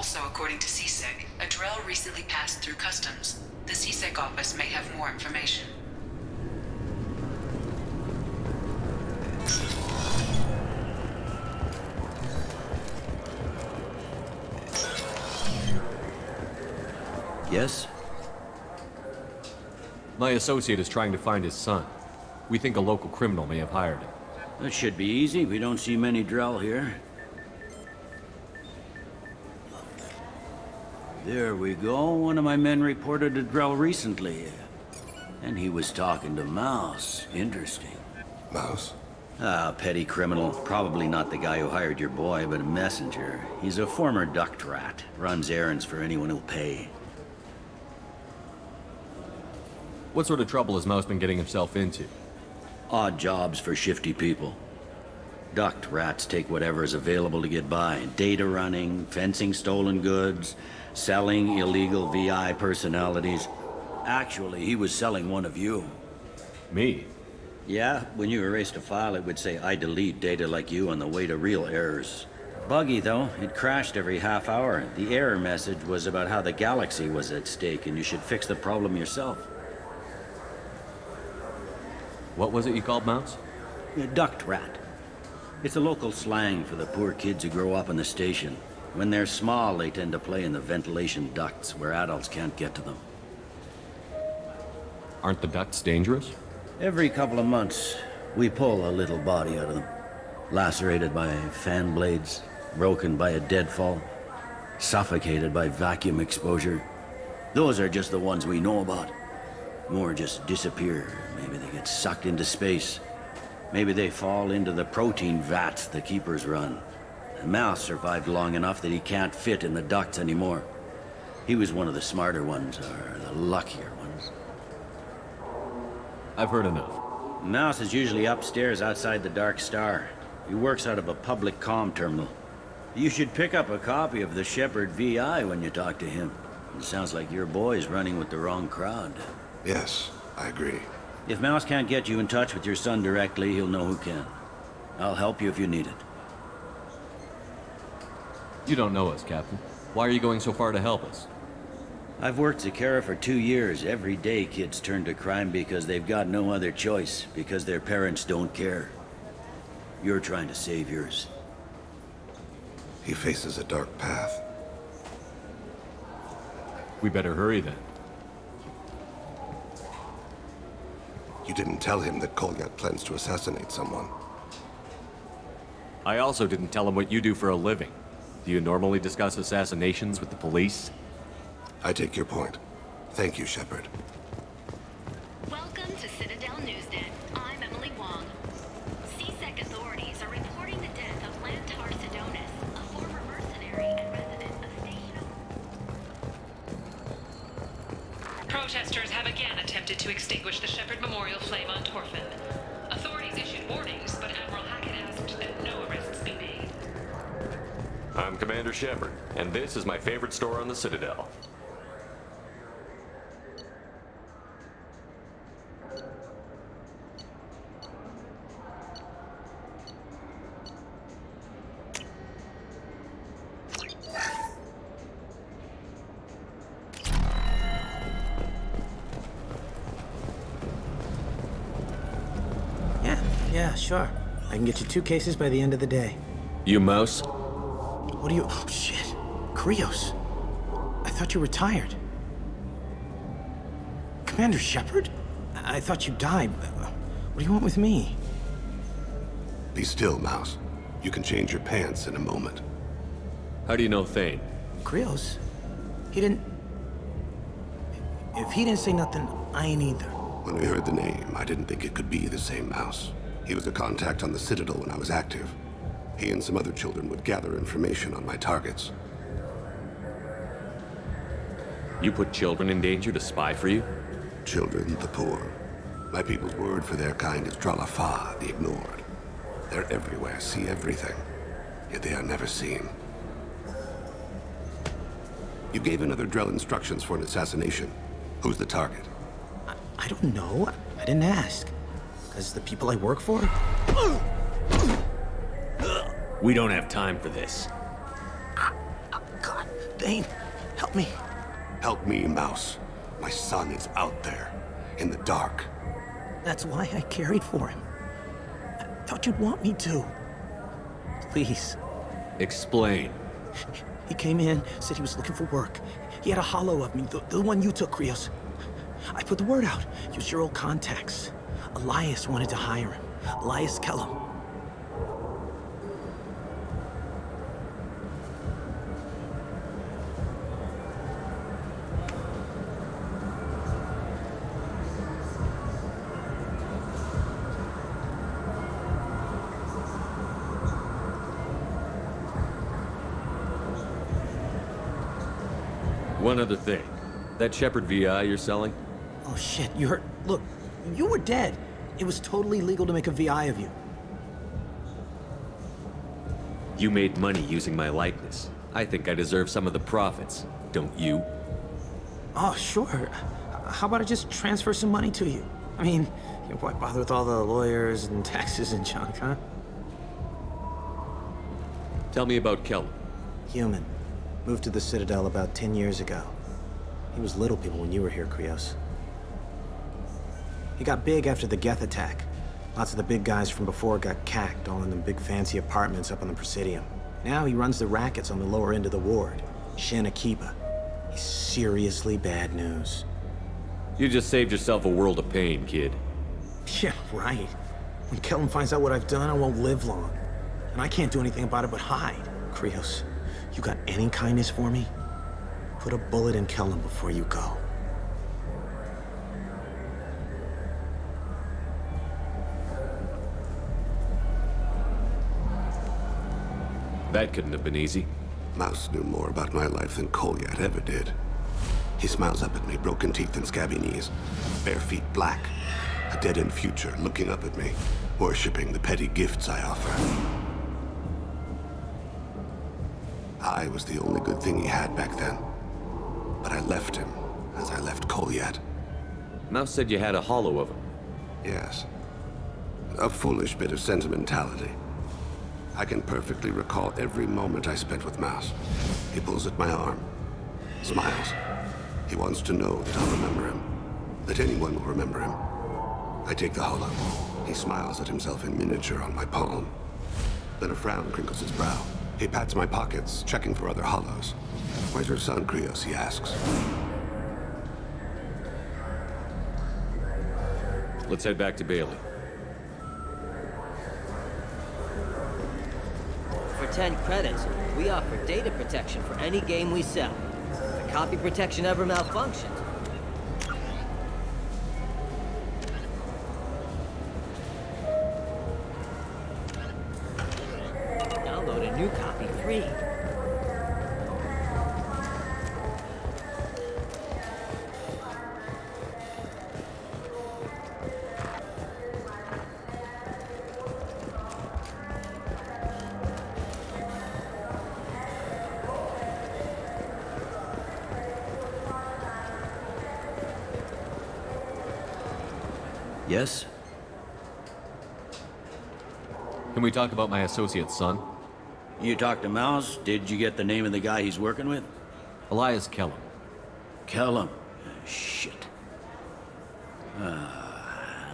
Also, according to CSEC, a drill recently passed through customs. The CSEC office may have more information. Yes? My associate is trying to find his son. We think a local criminal may have hired him. That should be easy. We don't see many Drell here. There we go. One of my men reported a Drell recently. And he was talking to Mouse. Interesting. Mouse? Ah, petty criminal. Probably not the guy who hired your boy, but a messenger. He's a former duct rat. Runs errands for anyone who'll pay. What sort of trouble has Mouse been getting himself into? Odd jobs for shifty people. Duct rats take whatever is available to get by. Data running, fencing stolen goods, selling illegal VI personalities. Actually, he was selling one of you. Me? Yeah, when you erased a file, it would say, I delete data like you on the way to real errors. Buggy, though. It crashed every half hour. The error message was about how the galaxy was at stake, and you should fix the problem yourself. What was it you called Mouse? A duct rat. It's a local slang for the poor kids who grow up in the station. When they're small, they tend to play in the ventilation ducts where adults can't get to them. Aren't the ducts dangerous? Every couple of months, we pull a little body out of them. Lacerated by fan blades, broken by a deadfall, suffocated by vacuum exposure. Those are just the ones we know about. More just disappear. Maybe they get sucked into space. Maybe they fall into the protein vats the keepers run. The Mouse survived long enough that he can't fit in the ducts anymore. He was one of the smarter ones, or the luckier ones. I've heard enough. Mouse is usually upstairs outside the Dark Star. He works out of a public comm terminal. You should pick up a copy of the Shepherd VI when you talk to him. It sounds like your boy's running with the wrong crowd. Yes, I agree. If Mouse can't get you in touch with your son directly, he'll know who can. I'll help you if you need it. You don't know us, Captain. Why are you going so far to help us? I've worked Zakera for 2 years. Every day kids turn to crime because they've got no other choice, because their parents don't care. You're trying to save yours. He faces a dark path. We better hurry then. You didn't tell him that Kolyak plans to assassinate someone. I also didn't tell him what you do for a living. Do you normally discuss assassinations with the police? I take your point. Thank you, Shepard. Welcome to Citadel Newsnet. I'm Emily Wong. CSEC authorities are reporting the death of Lantar Sidonis, a former mercenary and resident of Station. Protesters have again attempted to extinguish the Shepherd Memorial flame on Torfin. Authorities issued warnings, but Admiral Hackett asked that no arrests be made. I'm Commander Shepard, and this is my favorite store on the Citadel. Yeah, sure. I can get you 2 cases by the end of the day. You Mouse? What are you... Oh, shit. Krios. I thought you retired. Commander Shepard? I thought you died. What do you want with me? Be still, Mouse. You can change your pants in a moment. How do you know Thane? Krios? He didn't... If he didn't say nothing, I ain't either. When we heard the name, I didn't think it could be the same Mouse. He was a contact on the Citadel when I was active. He and some other children would gather information on my targets. You put children in danger to spy for you? Children, the poor. My people's word for their kind is Dralafa, the ignored. They're everywhere, see everything, yet they are never seen. You gave another Drell instructions for an assassination. Who's the target? I don't know. I didn't ask. Because the people I work for? We don't have time for this. God, Thane, help me. Help me, Mouse. My son is out there, in the dark. That's why I carried for him. I thought you'd want me to. Please. Explain. He came in, said he was looking for work. He had a hollow of me, the one you took, Krios. I put the word out. Use your old contacts. Elias wanted to hire him. Elias Kellum. One other thing. That Shepard VI you're selling? Oh shit, you heard? Look, you were dead. It was totally legal to make a VI of you. You made money using my likeness. I think I deserve some of the profits, don't you? Oh, sure. How about I just transfer some money to you? I mean, why bother with all the lawyers and taxes and junk, huh? Tell me about Kellum. Human. Moved to the Citadel about 10 years ago. He was little people when you were here, Krios. He got big after the Geth attack. Lots of the big guys from before got cacked, all in them big fancy apartments up on the Presidium. Now he runs the rackets on the lower end of the ward, Shin Akiba. He's seriously bad news. You just saved yourself a world of pain, kid. Yeah, right. When Kellum finds out what I've done, I won't live long. And I can't do anything about it but hide. Krios, you got any kindness for me? Put a bullet in Kellum before you go. That couldn't have been easy. Mouse knew more about my life than Kolyat ever did. He smiles up at me, broken teeth and scabby knees, bare feet black, a dead-end future looking up at me, worshipping the petty gifts I offer. I was the only good thing he had back then. But I left him, as I left Kolyat. Mouse said you had a hollow of him. Yes. A foolish bit of sentimentality. I can perfectly recall every moment I spent with Mouse. He pulls at my arm, smiles. He wants to know that I'll remember him, that anyone will remember him. I take the hollow. He smiles at himself in miniature on my palm. Then a frown crinkles his brow. He pats my pockets, checking for other hollows. Where's your son, Krios? He asks. Let's head back to Bailey. For 10 credits, we offer data protection for any game we sell. If the copy protection ever malfunctions, download a new copy free. Yes? Can we talk about my associate's son? You talked to Mouse? Did you get the name of the guy he's working with? Elias Kellum. Kellum. Shit.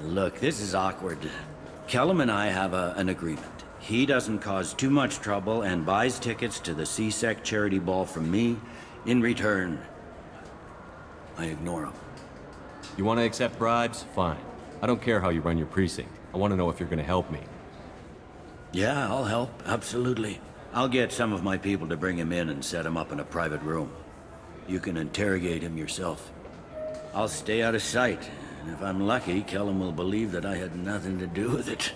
Look, this is awkward. Kellum and I have an agreement. He doesn't cause too much trouble and buys tickets to the C-Sec charity ball from me. In return, I ignore him. You want to accept bribes? Fine. I don't care how you run your precinct. I want to know if you're going to help me. Yeah, I'll help. Absolutely. I'll get some of my people to bring him in and set him up in a private room. You can interrogate him yourself. I'll stay out of sight, and if I'm lucky, Kellum will believe that I had nothing to do with it.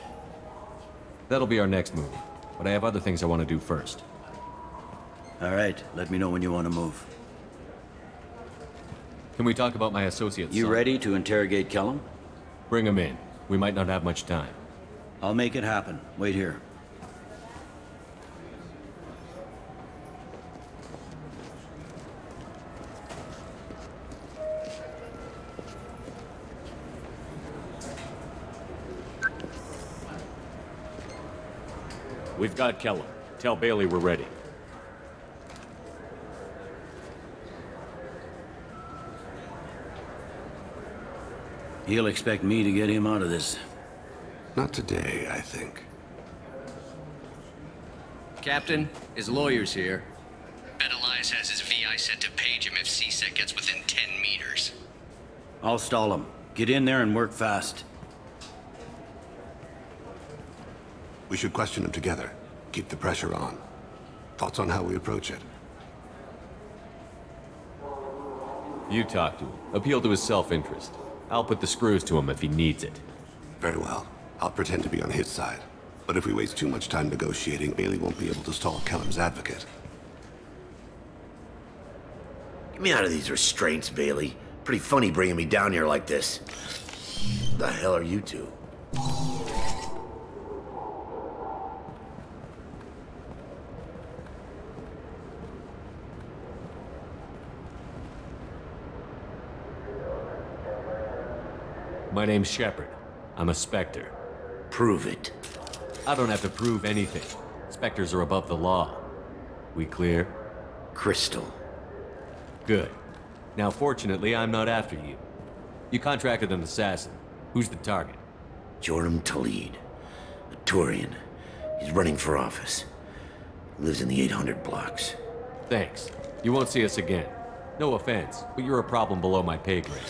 That'll be our next move. But I have other things I want to do first. All right, let me know when you want to move. Can we talk about my associate's You son? ready to interrogate Kellum? Bring him in. We might not have much time. I'll make it happen. Wait here. We've got Kellum. Tell Bailey we're ready. He'll expect me to get him out of this. Not today, I think. Captain, his lawyer's here. Bet Elias has his VI set to page him if CSEC gets within 10 meters. I'll stall him. Get in there and work fast. We should question him together. Keep the pressure on. Thoughts on how we approach it? You talk to him. Appeal to his self-interest. I'll put the screws to him if he needs it. Very well. I'll pretend to be on his side. But if we waste too much time negotiating, Bailey won't be able to stall Kellum's advocate. Get me out of these restraints, Bailey. Pretty funny bringing me down here like this. The hell are you two? My name's Shepard. I'm a Spectre. Prove it. I don't have to prove anything. Spectres are above the law. We clear? Crystal. Good. Now, fortunately, I'm not after you. You contracted an assassin. Who's the target? Joram Talid. A Turian. He's running for office. Lives in the 800 blocks. Thanks. You won't see us again. No offense, but you're a problem below my pay grade.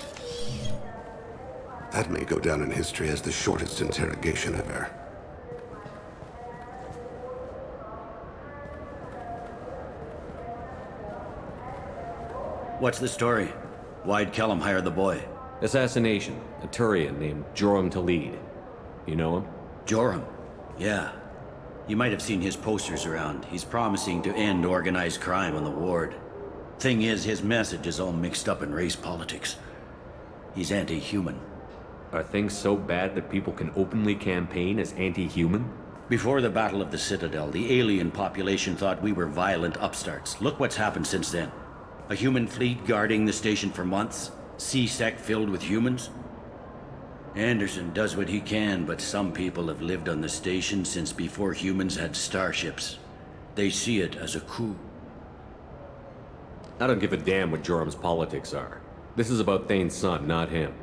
That may go down in history as the shortest interrogation ever. What's the story? Why'd Kellum hire the boy? Assassination. A Turian named Joram Talid. You know him? Joram? Yeah. You might have seen his posters around. He's promising to end organized crime on the ward. Thing is, his message is all mixed up in race politics. He's anti-human. Are things so bad that people can openly campaign as anti-human? Before the Battle of the Citadel, the alien population thought we were violent upstarts. Look what's happened since then. A human fleet guarding the station for months. CSEC filled with humans. Anderson does what he can, but some people have lived on the station since before humans had starships. They see it as a coup. I don't give a damn what Joram's politics are. This is about Thane's son, not him.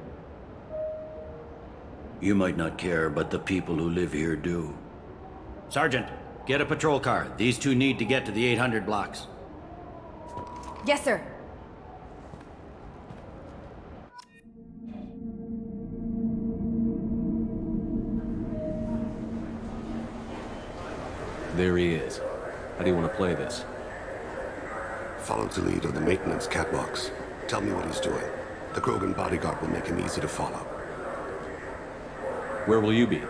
You might not care, but the people who live here do. Sergeant, get a patrol car. These two need to get to the 800 blocks. Yes, sir. There he is. How do you want to play this? Follow the lead on the maintenance catwalks. Tell me what he's doing. The Krogan bodyguard will make him easy to follow. Where will you be?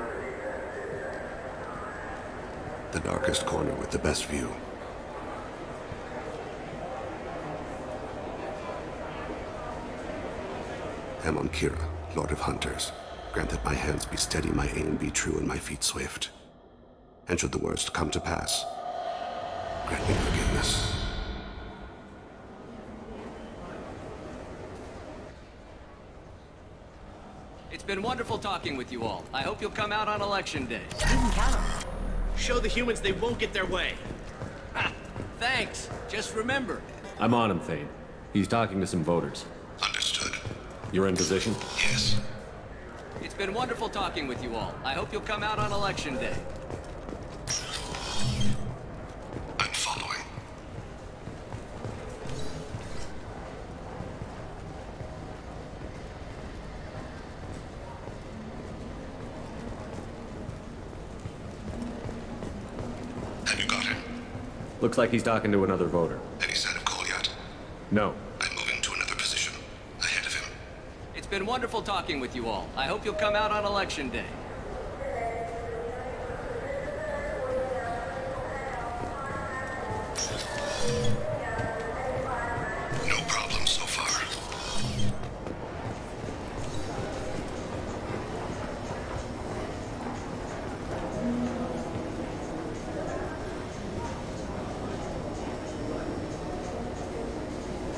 The darkest corner with the best view. Amon Kira, Lord of Hunters. Grant that my hands be steady, my aim be true, and my feet swift. And should the worst come to pass, grant me forgiveness. It's been wonderful talking with you all. I hope you'll come out on election day. Show the humans they won't get their way. Ha! Thanks. Just remember. I'm on him, Thane. He's talking to some voters. Understood. You're in position? Yes. It's been wonderful talking with you all. I hope you'll come out on election day. I'm following. Have you got him? Looks like he's talking to another voter. Any sign of call yet? No. I'm moving to another position. Ahead of him. It's been wonderful talking with you all. I hope you'll come out on election day. No problem so far.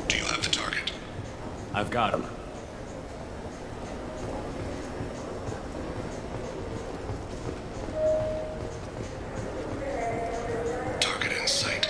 Do you have the target? I've got him. Target in sight.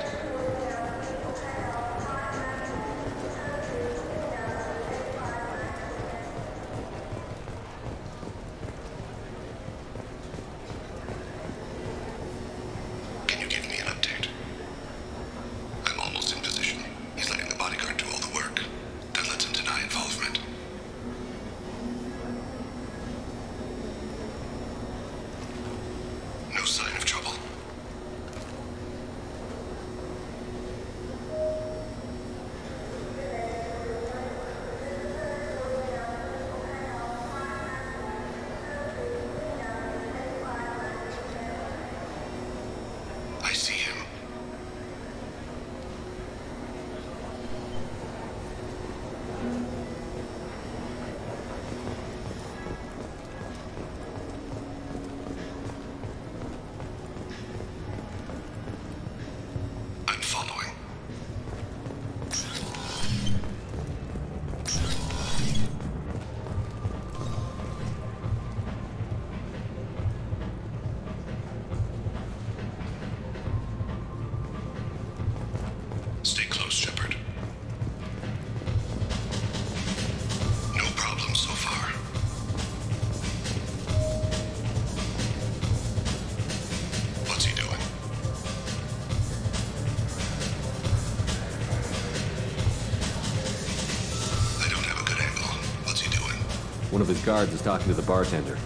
One of his guards is talking to the bartender.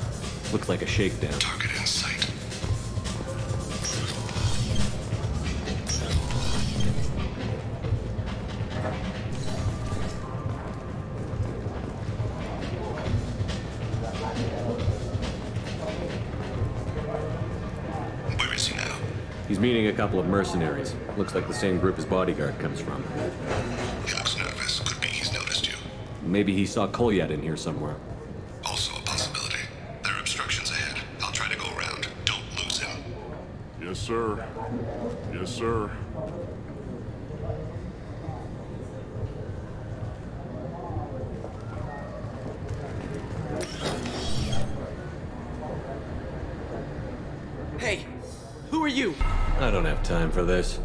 Looks like a shakedown. Target in sight. Where is he now? He's meeting a couple of mercenaries. Looks like the same group his bodyguard comes from. He looks nervous. Could be he's noticed you. Maybe he saw Kolyat in here somewhere. Also a possibility. There are obstructions ahead. I'll try to go around. Don't lose him. Yes, sir. Yes, sir. Hey, who are you? I don't have time for this.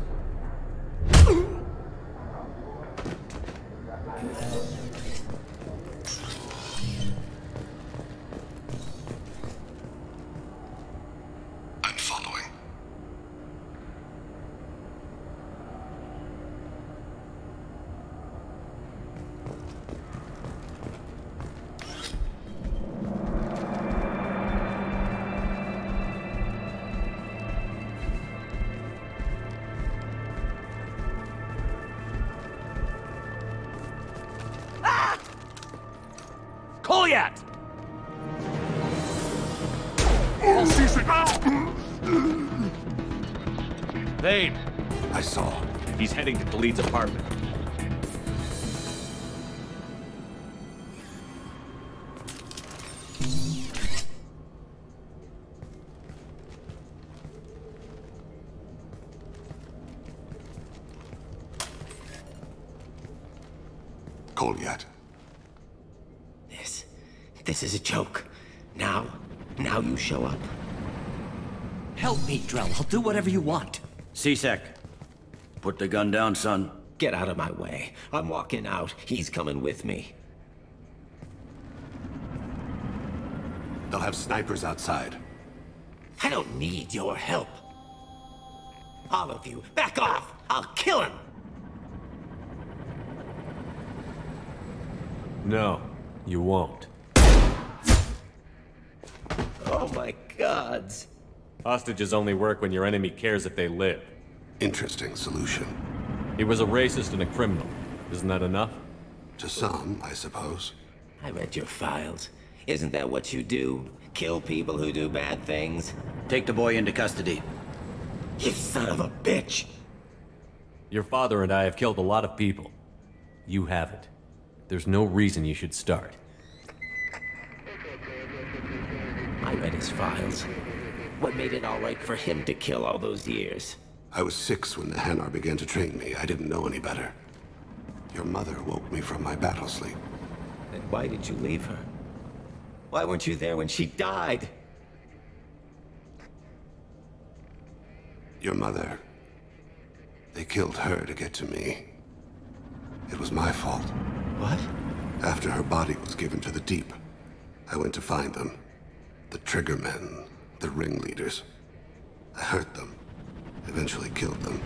I'm following. Kolyat! Thane! I saw. He's heading to Khalid's apartment. Kolyat. This is a joke. Now you show up. Help me, Drell. I'll do whatever you want. C-Sec, put the gun down, son. Get out of my way. I'm walking out. He's coming with me. They'll have snipers outside. I don't need your help. All of you, back off! I'll kill him! No, you won't. Oh my gods. Hostages only work when your enemy cares if they live. Interesting solution. He was a racist and a criminal. Isn't that enough? To some, I suppose. I read your files. Isn't that what you do? Kill people who do bad things? Take the boy into custody. You son of a bitch! Your father and I have killed a lot of people. You haven't. There's no reason you should start. I read his files. What made it all right for him to kill all those years? I was 6 when the Hanar began to train me. I didn't know any better. Your mother woke me from my battle sleep. Then why did you leave her? Why weren't you there when she died? Your mother... They killed her to get to me. It was my fault. What? After her body was given to the Deep, I went to find them. The Triggermen, the ringleaders. I hurt them, eventually killed them.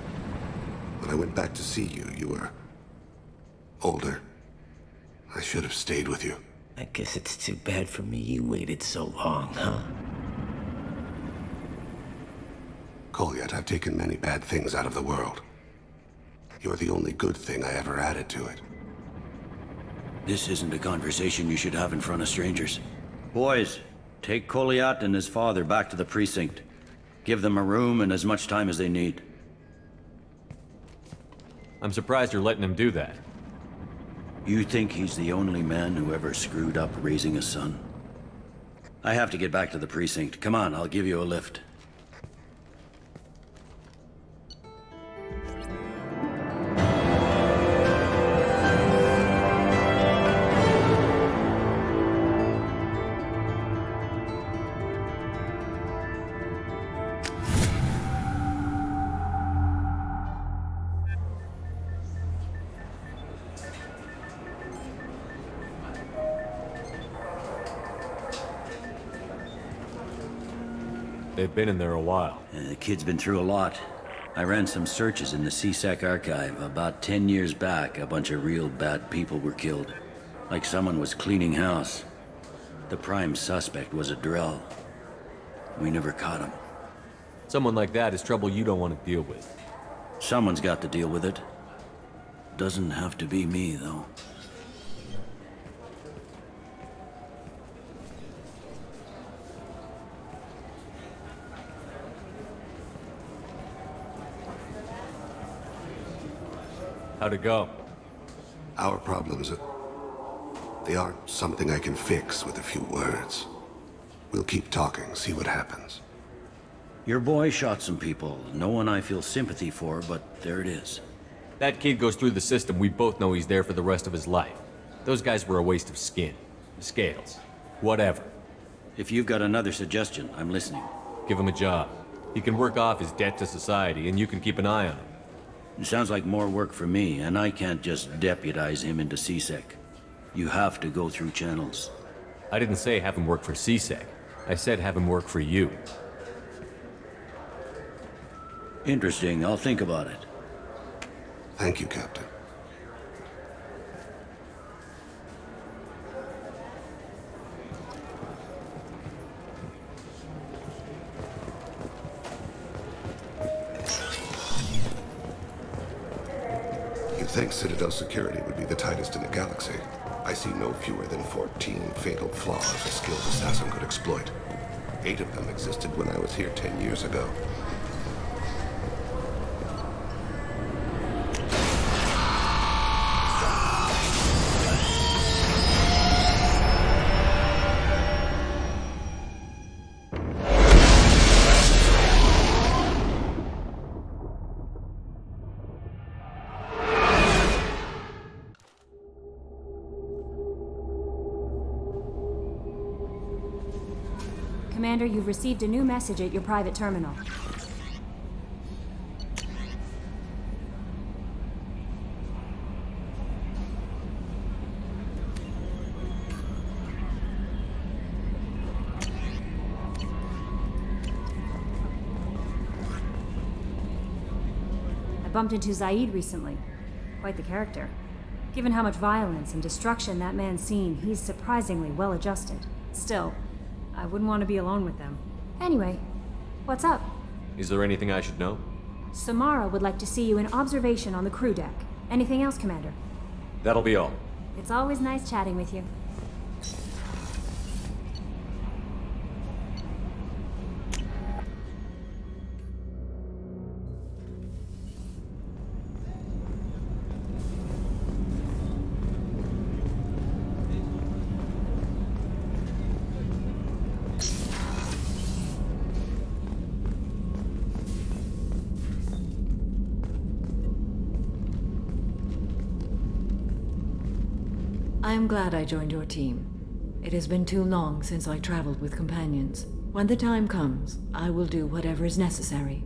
When I went back to see you, you were... older. I should have stayed with you. I guess it's too bad for me you waited so long, huh? Kolyat, I've taken many bad things out of the world. You're the only good thing I ever added to it. This isn't a conversation you should have in front of strangers. Boys, take Kolyat and his father back to the precinct. Give them a room and as much time as they need. I'm surprised you're letting him do that. You think he's the only man who ever screwed up raising a son? I have to get back to the precinct. Come on, I'll give you a lift. They've been in there a while. The kid's been through a lot. I ran some searches in the C-Sec archive. About 10 years back, a bunch of real bad people were killed. Like someone was cleaning house. The prime suspect was a Drell. We never caught him. Someone like that is trouble you don't want to deal with. Someone's got to deal with it. Doesn't have to be me, though. How'd it go? Our problems, they aren't something I can fix with a few words. We'll keep talking, see what happens. Your boy shot some people. No one I feel sympathy for, but there it is. That kid goes through the system, we both know he's there for the rest of his life. Those guys were a waste of skin. Scales. Whatever. If you've got another suggestion, I'm listening. Give him a job. He can work off his debt to society, and you can keep an eye on him. It sounds like more work for me, and I can't just deputize him into CSEC. You have to go through channels. I didn't say have him work for CSEC. I said have him work for you. Interesting. I'll think about it. Thank you, Captain. You'd think Citadel security would be the tightest in the galaxy. I see no fewer than 14 fatal flaws a skilled assassin could exploit. 8 of them existed when I was here 10 years ago. Commander, you've received a new message at your private terminal. I bumped into Zaid recently. Quite the character. Given how much violence and destruction that man's seen, he's surprisingly well adjusted. Still, I wouldn't want to be alone with them. Anyway, what's up? Is there anything I should know? Samara would like to see you in observation on the crew deck. Anything else, Commander? That'll be all. It's always nice chatting with you. I am glad I joined your team. It has been too long since I traveled with companions. When the time comes, I will do whatever is necessary.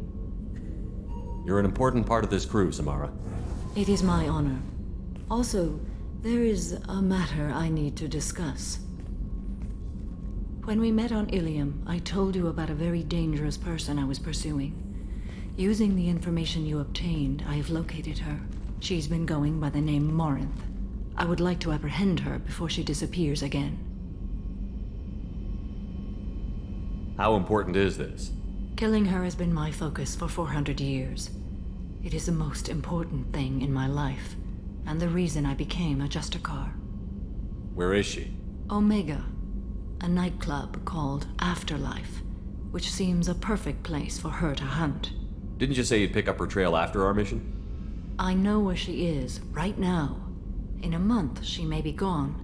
You're an important part of this crew, Samara. It is my honor. Also, there is a matter I need to discuss. When we met on Ilium, I told you about a very dangerous person I was pursuing. Using the information you obtained, I have located her. She's been going by the name Morinth. I would like to apprehend her before she disappears again. How important is this? Killing her has been my focus for 400 years. It is the most important thing in my life, and the reason I became a Justicar. Where is she? Omega, a nightclub called Afterlife, which seems a perfect place for her to hunt. Didn't you say you'd pick up her trail after our mission? I know where she is, right now. In a month, she may be gone.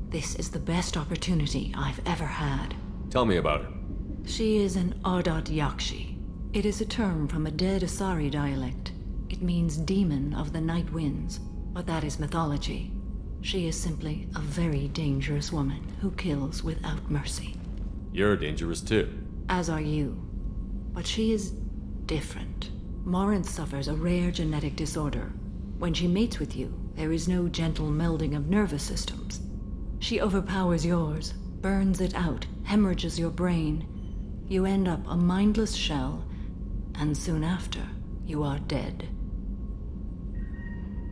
This is the best opportunity I've ever had. Tell me about her. She is an Ardat Yakshi. It is a term from a dead Asari dialect. It means demon of the night winds, but that is mythology. She is simply a very dangerous woman who kills without mercy. You're dangerous too. As are you. But she is different. Morinth suffers a rare genetic disorder. When she mates with you, there is no gentle melding of nervous systems. She overpowers yours, burns it out, hemorrhages your brain. You end up a mindless shell, and soon after, you are dead.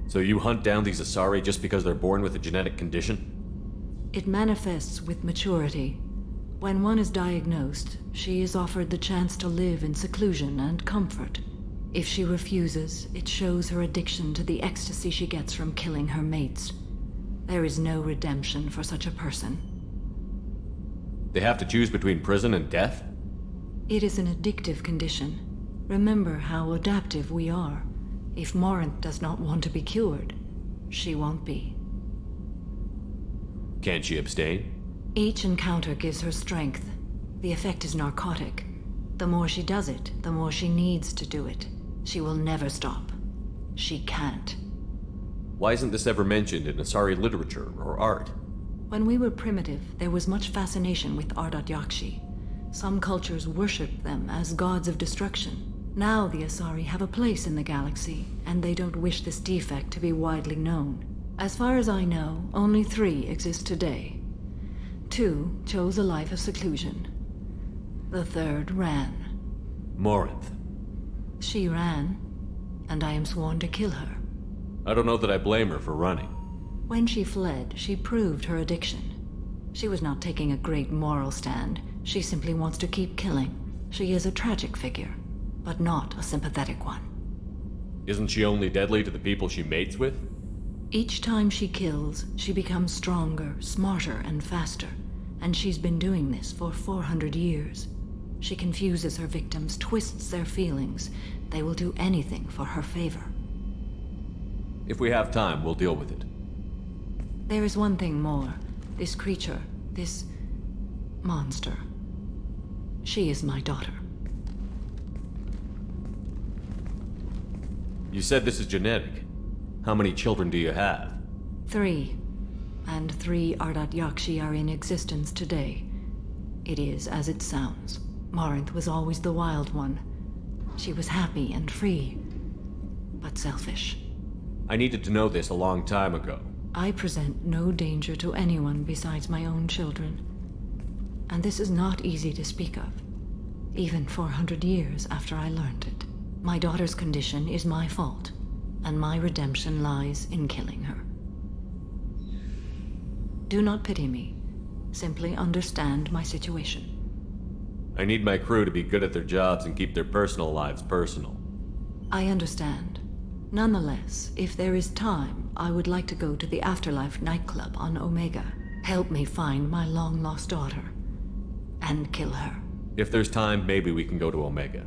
So you hunt down these Asari just because they're born with a genetic condition? It manifests with maturity. When one is diagnosed, she is offered the chance to live in seclusion and comfort. If she refuses, it shows her addiction to the ecstasy she gets from killing her mates. There is no redemption for such a person. They have to choose between prison and death? It is an addictive condition. Remember how adaptive we are. If Morinth does not want to be cured, she won't be. Can't she abstain? Each encounter gives her strength. The effect is narcotic. The more she does it, the more she needs to do it. She will never stop. She can't. Why isn't this ever mentioned in Asari literature or art? When we were primitive, there was much fascination with Ardat Yakshi. Some cultures worshipped them as gods of destruction. Now the Asari have a place in the galaxy, and they don't wish this defect to be widely known. As far as I know, only 3 exist today. 2 chose a life of seclusion. The 3rd ran. Morinth. She ran, and I am sworn to kill her. I don't know that I blame her for running. When she fled, she proved her addiction. She was not taking a great moral stand. She simply wants to keep killing. She is a tragic figure, but not a sympathetic one. Isn't she only deadly to the people she mates with? Each time she kills, she becomes stronger, smarter, and faster. And she's been doing this for 400 years. She confuses her victims, twists their feelings. They will do anything for her favor. If we have time, we'll deal with it. There is one thing more. This creature, this monster. She is my daughter. You said this is genetic. How many children do you have? 3. And 3 Ardat Yakshi are in existence today. It is as it sounds. Morinth was always the wild one. She was happy and free, but selfish. I needed to know this a long time ago. I present no danger to anyone besides my own children. And this is not easy to speak of, even 400 years after I learned it. My daughter's condition is my fault, and my redemption lies in killing her. Do not pity me. Simply understand my situation. I need my crew to be good at their jobs and keep their personal lives personal. I understand. Nonetheless, if there is time, I would like to go to the Afterlife nightclub on Omega. Help me find my long-lost daughter. And kill her. If there's time, maybe we can go to Omega.